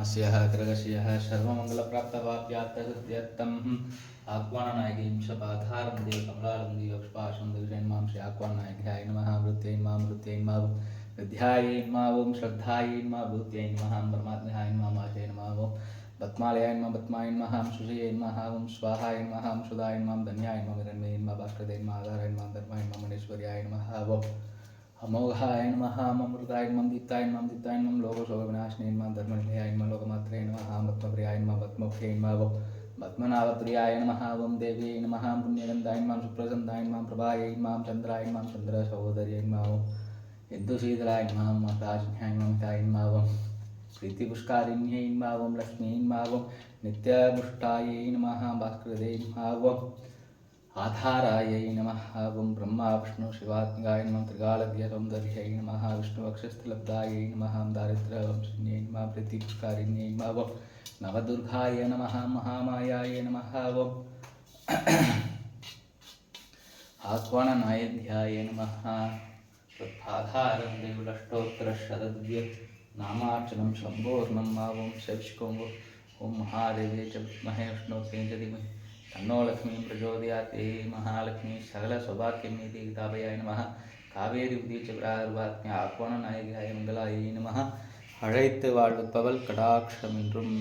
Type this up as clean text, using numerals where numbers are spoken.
नमस्यः ग्रगस्यः सर्वमङ्गलप्राप्तवाप्यार्थसिद्ध्यर्थम् आह्वाननायकीं शपाधारं देवकमलां देवपुष्पाशं देवजन्मां श्री आह्वाननायक्याय नमः मृत्यै नमः मृत्यै नमः विद्यायै नमः ओं श्रद्धायै नमः भूत्यै नमः परमात्मनाय नमः माते नमः ओं पद्मालयाय नमः पद्माय नमः सुजये नमः ओं स्वाहाय नमः सुधाय नमः धन्याय नमः हिरण्मये नमः भास्कराय नमः आधाराय नमः धर्माय नमः मणेश्वर्याय नमः ओं अमोघाय नमः अमृताय नमः दीप्ताय नमः लोकशोकविनाशिने नमः धर्मनिलयाय नमः लोकमात्रे नमः पद्मप्रियाय नमः पद्ममुखे नमः पद्मनाभप्रियाय नमः ओं देव्यै नमः पुण्यगन्धाय नमः सुप्रसन्नाय नमः प्रभायै नमः चन्द्राय नमः चन्द्रसहोदर्यै नमः यद्दुशीतलाय नमः ममताज्ञाय नमः मिताय नमः प्रीतिपुष्कारिण्यै नमः लक्ष्मी नमः नित्यपुष्टायै नमः भास्करदे नमः आधारायै नमः ओं ब्रह्मा विष्णु शिवात्मकाय नमः त्रिकालज्ञसौन्दर्यै नमः विष्णुवक्षस्थलब्धायै नमः दारिद्र्यवंशिन्यै नमः प्रीतिपुष्कारिण्यै नमः नवदुर्गाय नमः महामायाय नमः ओं आह्वाननायध्याय नमः तत्पाधारं देवलष्टोत्तरशतद्व्य नामार्चनं सम्पूर्णं ओं शैक्षिकं ओं महादेवे च विद्महे विष्णुपत्न्यै च धीमहि तन्नो लक्ष्मी प्रचोदयात् महालक्ष्मी सकलसौभाग्यमेति गीताभयाय नमः कावेरी उदीच प्रादुर्भात्म्य आह्वाननायकाय मङ्गलायै नमः अழைத்து வாழ்விப்பவள் கடாட்சமென்றும்